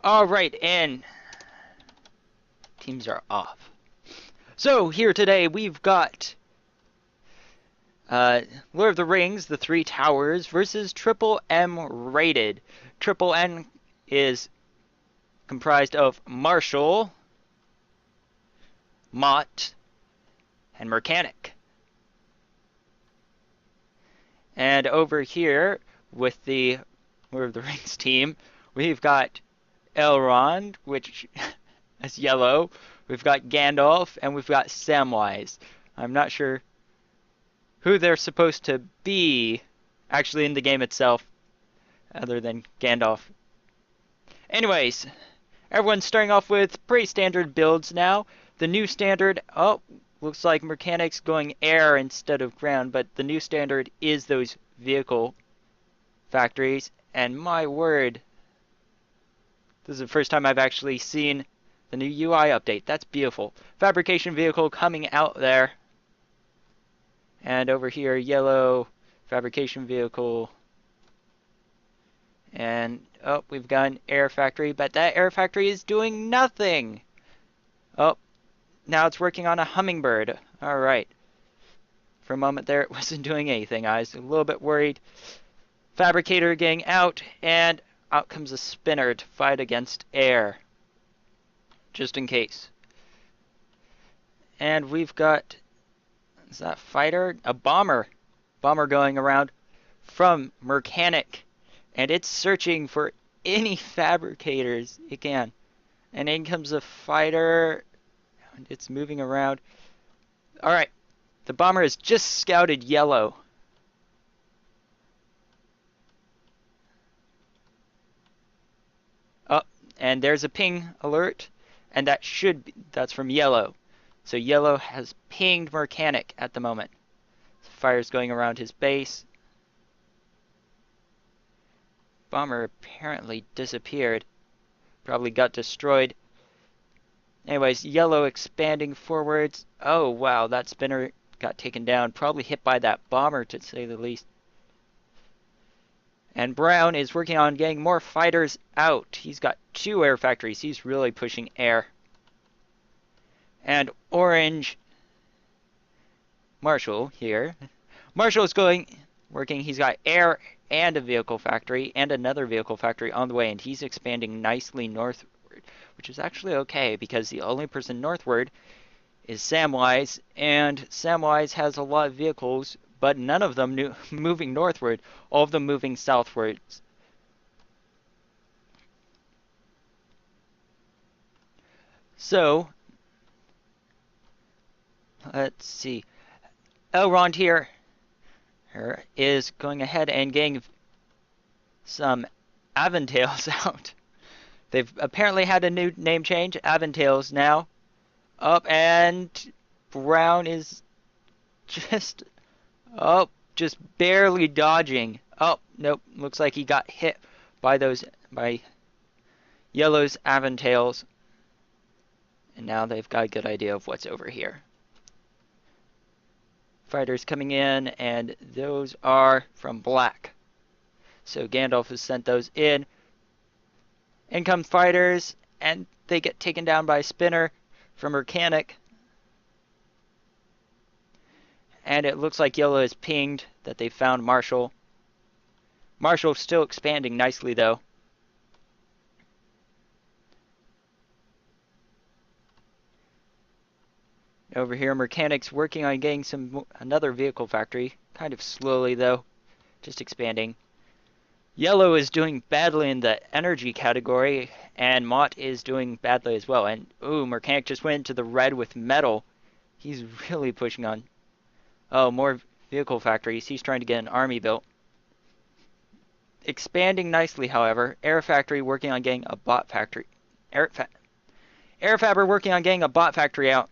Alright, and teams are off. So, here today we've got Lord of the Rings, The Three Towers versus Triple M Rated. Triple M is comprised of Marshall, Mott, and Mechanic. And over here, with the Lord of the Rings team, we've got Elrond, which is yellow. We've got Gandalf, and we've got Samwise. I'm not sure who they're supposed to be, actually, in the game itself, other than Gandalf. Anyways, everyone's starting off with pretty standard builds now. The new standard, looks like Mechanic's going air instead of ground, but the new standard is those vehicle factories, and my word, this is the first time I've actually seen the new UI update. That's beautiful. Fabrication vehicle coming out there. And over here, yellow fabrication vehicle. And, we've got an air factory, but that air factory is doing nothing. Oh, now it's working on a hummingbird. Alright. For a moment there, it wasn't doing anything. I was a little bit worried. Fabricator getting out, and out comes a spinner to fight against air. Just in case. And we've got, is that fighter? A bomber. Bomber going around from Mechanic. And it's searching for any fabricators it can. And in comes a fighter. And it's moving around. Alright. The bomber has just scouted yellow. Oh, and there's a ping alert. And that's from yellow. So yellow has pinged Mechanic at the moment. Fire's going around his base. Bomber apparently disappeared. Probably got destroyed. Anyways, yellow expanding forwards. Oh, wow, that spinner got taken down. Probably hit by that bomber, to say the least. And brown is working on getting more fighters out. He's got 2 air factories. He's really pushing air. And orange, Marshall here. Marshall's working. He's got air and a vehicle factory and another vehicle factory on the way, and he's expanding nicely northward, which is actually okay because the only person northward is Samwise, and Samwise has a lot of vehicles, but none of them moving northward, all of them moving southwards. So, let's see. Elrond here is going ahead and getting some Aventails out. They've apparently had a new name change, Aventails now. Up, and brown is just barely dodging. Oh, nope, looks like he got hit by yellow's Aventails. And now they've got a good idea of what's over here. Fighters coming in, and those are from black. So Gandalf has sent those in. In come fighters, and they get taken down by a spinner from Mechanic. And it looks like yellow has pinged that they found Marshall. Marshall's still expanding nicely, though. Over here, Mechanic's working on getting another vehicle factory. Kind of slowly, though. Just expanding. Yellow is doing badly in the energy category, and Mott is doing badly as well. And, ooh, Mechanic just went into the red with metal. He's really pushing on. Oh, more vehicle factories. He's trying to get an army built. Expanding nicely, however. Air Factory working on getting a bot factory. Air Fabber working on getting a bot factory out.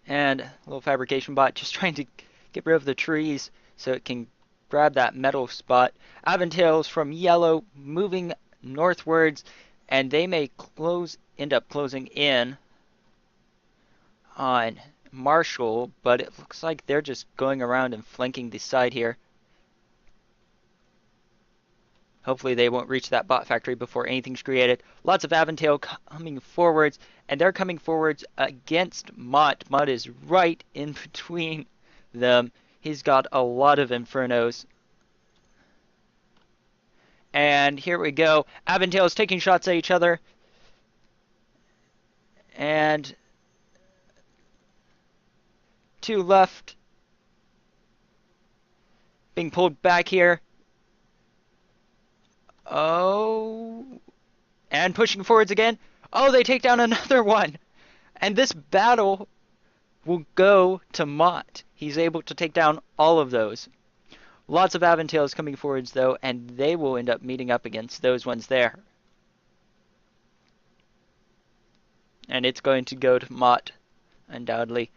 And a little fabrication bot just trying to get rid of the trees so it can grab that metal spot. Aventails from yellow moving northwards, and they may end up closing in on Marshall, but it looks like they're just going around and flanking the side here. Hopefully they won't reach that bot factory before anything's created. Lots of Aventail coming forwards, and they're coming forwards against Mott. Mott is right in between them. He's got a lot of Infernos. And here we go. Aventail is taking shots at each other. And 2 left. Being pulled back here. Oh. And pushing forwards again. Oh, they take down another one. And this battle will go to Mott. He's able to take down all of those. Lots of Aventails coming forwards, though, and they will end up meeting up against those ones there. And it's going to go to Mott, undoubtedly.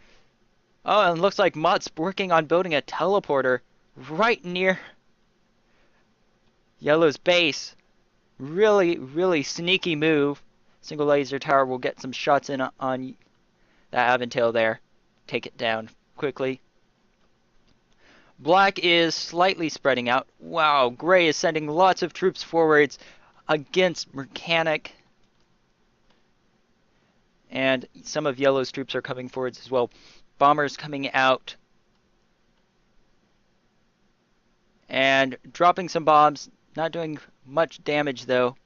Oh, and it looks like Mott's working on building a teleporter right near Yellow's base. Really, really sneaky move. Single laser tower will get some shots in on that Aventail there. Take it down quickly. Black is slightly spreading out. Wow, Gray is sending lots of troops forwards against Mechanic. And some of Yellow's troops are coming forwards as well. Bombers coming out. And dropping some bombs. Not doing much damage, though.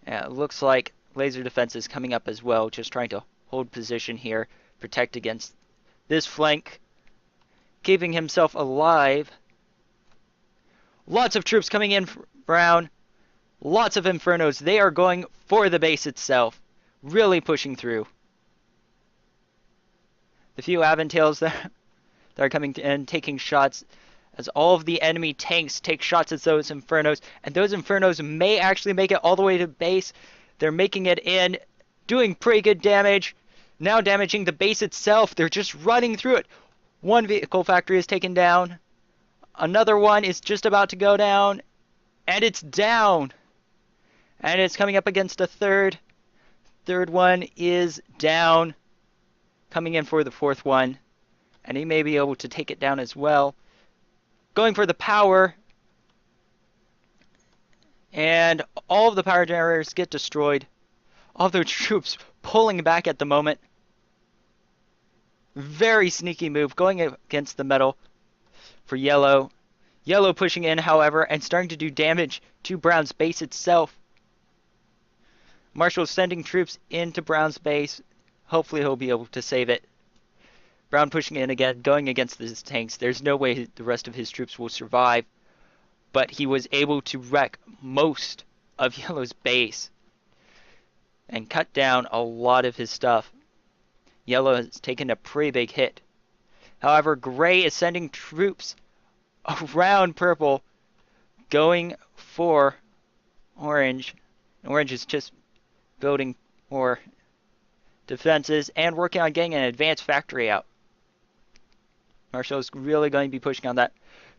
Yeah, it looks like laser defense is coming up as well. Just trying to hold position here. Protect against this flank. Keeping himself alive. Lots of troops coming in, Brown. Lots of Infernos. They are going for the base itself. Really pushing through. The few Aventails that are coming in, taking shots as all of the enemy tanks take shots at those Infernos. And those Infernos may actually make it all the way to base. They're making it in, doing pretty good damage. Now damaging the base itself. They're just running through it. One vehicle factory is taken down. Another one is just about to go down. And it's down. And it's coming up against a third. Third one is down. Coming in for the fourth one. And he may be able to take it down as well. Going for the power. And all of the power generators get destroyed. All the troops pulling back at the moment. Very sneaky move going against the metal for Yellow. Yellow pushing in, however, and starting to do damage to Brown's base itself. Marshall sending troops into Brown's base. Hopefully he'll be able to save it. Brown pushing in again, going against his tanks. There's no way the rest of his troops will survive. But he was able to wreck most of Yellow's base and cut down a lot of his stuff. Yellow has taken a pretty big hit. However, Gray is sending troops around Purple, going for Orange. Orange is just building more defenses and working on getting an advanced factory out. Marshall is really going to be pushing on that.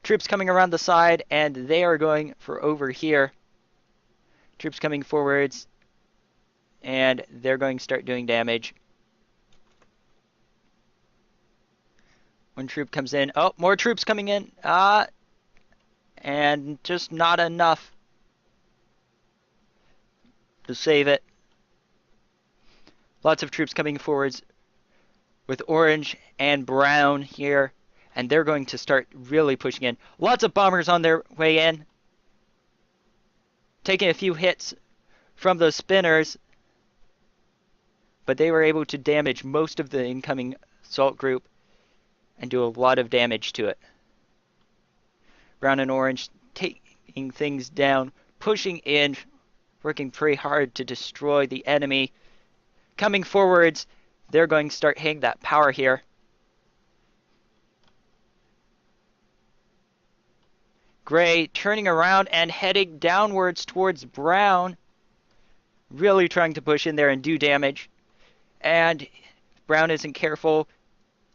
Troops coming around the side, and they are going for over here. Troops coming forwards, and they're going to start doing damage. One troop comes in. Oh, more troops coming in. And just not enough to save it. Lots of troops coming forwards with Orange and Brown here. And they're going to start really pushing in. Lots of bombers on their way in. Taking a few hits from those spinners. But they were able to damage most of the incoming assault group and do a lot of damage to it. Brown and Orange taking things down, pushing in, working pretty hard to destroy the enemy. Coming forwards, they're going to start hitting that power here. Gray turning around and heading downwards towards Brown. Really trying to push in there and do damage. And Brown isn't careful.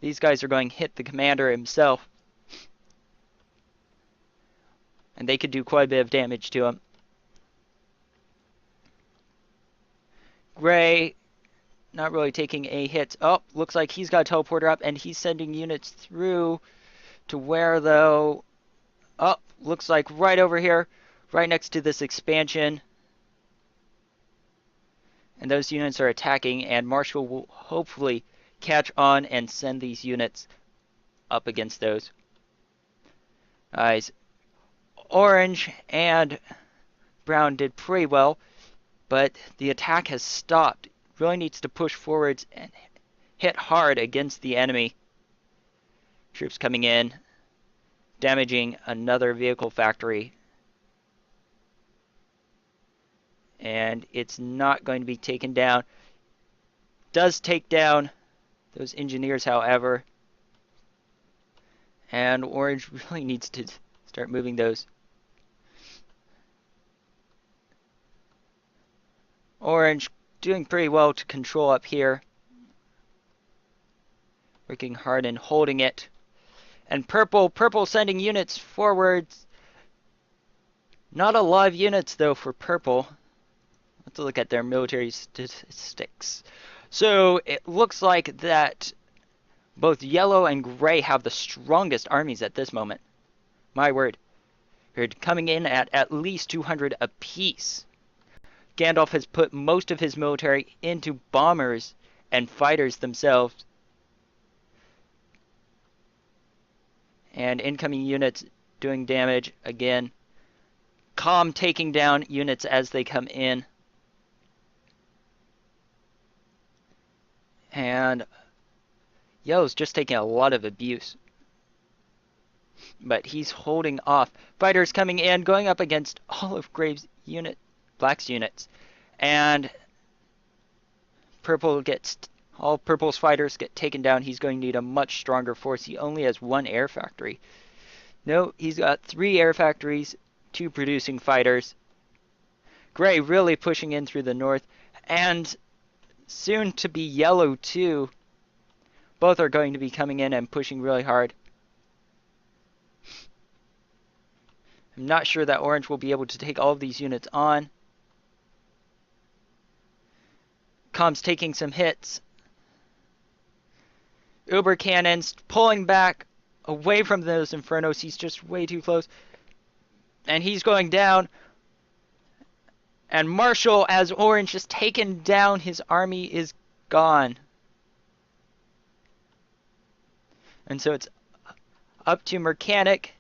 These guys are going to hit the commander himself. And they could do quite a bit of damage to him. Gray not really taking any hits. Oh, looks like he's got a teleporter up and he's sending units through to where, though? Oh, looks like right over here, right next to this expansion. And those units are attacking, and Marshall will hopefully catch on and send these units up against those. Orange and Brown did pretty well, but the attack has stopped. Really needs to push forwards and hit hard against the enemy. Troops coming in, damaging another vehicle factory. And it's not going to be taken down. Does take down those engineers, however. And Orange really needs to start moving those. Orange doing pretty well to control up here. Working hard and holding it. And Purple sending units forwards. Not a lot of units though for Purple. Let's look at their military statistics. So it looks like that both Yellow and Gray have the strongest armies at this moment. My word. They're coming in at least 200 apiece. Gandalf has put most of his military into bombers and fighters themselves. And incoming units doing damage again. Calm taking down units as they come in. And Yellow's just taking a lot of abuse. But he's holding off. Fighters coming in, going up against all of Graves' Black's units. And all Purple's fighters get taken down. He's going to need a much stronger force. He only has one air factory. No, he's got 3 air factories, 2 producing fighters. Gray really pushing in through the north. And soon to be Yellow too. Both are going to be coming in and pushing really hard. I'm not sure that Orange will be able to take all of these units on. Com's taking some hits. Uber cannons pulling back away from those Infernos. He's just way too close. And he's going down. And Marshall, as Orange has taken down his army, is gone. And so it's up to Mechanic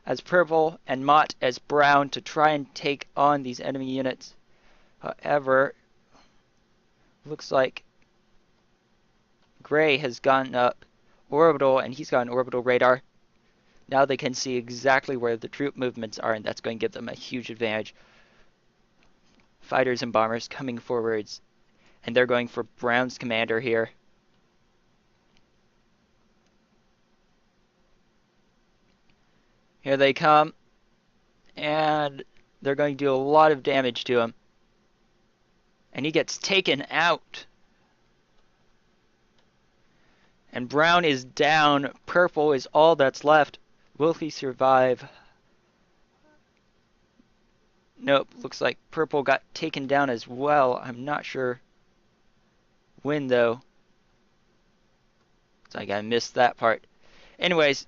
as Purple and Mott as Brown to try and take on these enemy units. However, looks like Gray has gotten up orbital, and he's got an orbital radar. Now they can see exactly where the troop movements are, and that's going to give them a huge advantage. Fighters and bombers coming forwards, and they're going for Brown's commander here. Here they come, and they're going to do a lot of damage to him. And he gets taken out. And Brown is down. Purple is all that's left. Will he survive? Nope, looks like Purple got taken down as well. I'm not sure when, though. Looks like I missed that part. Anyways,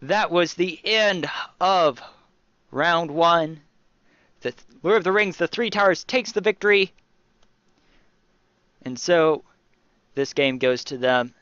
that was the end of round 1. The Lord of the Rings, the Three Towers, takes the victory. And so, this game goes to them.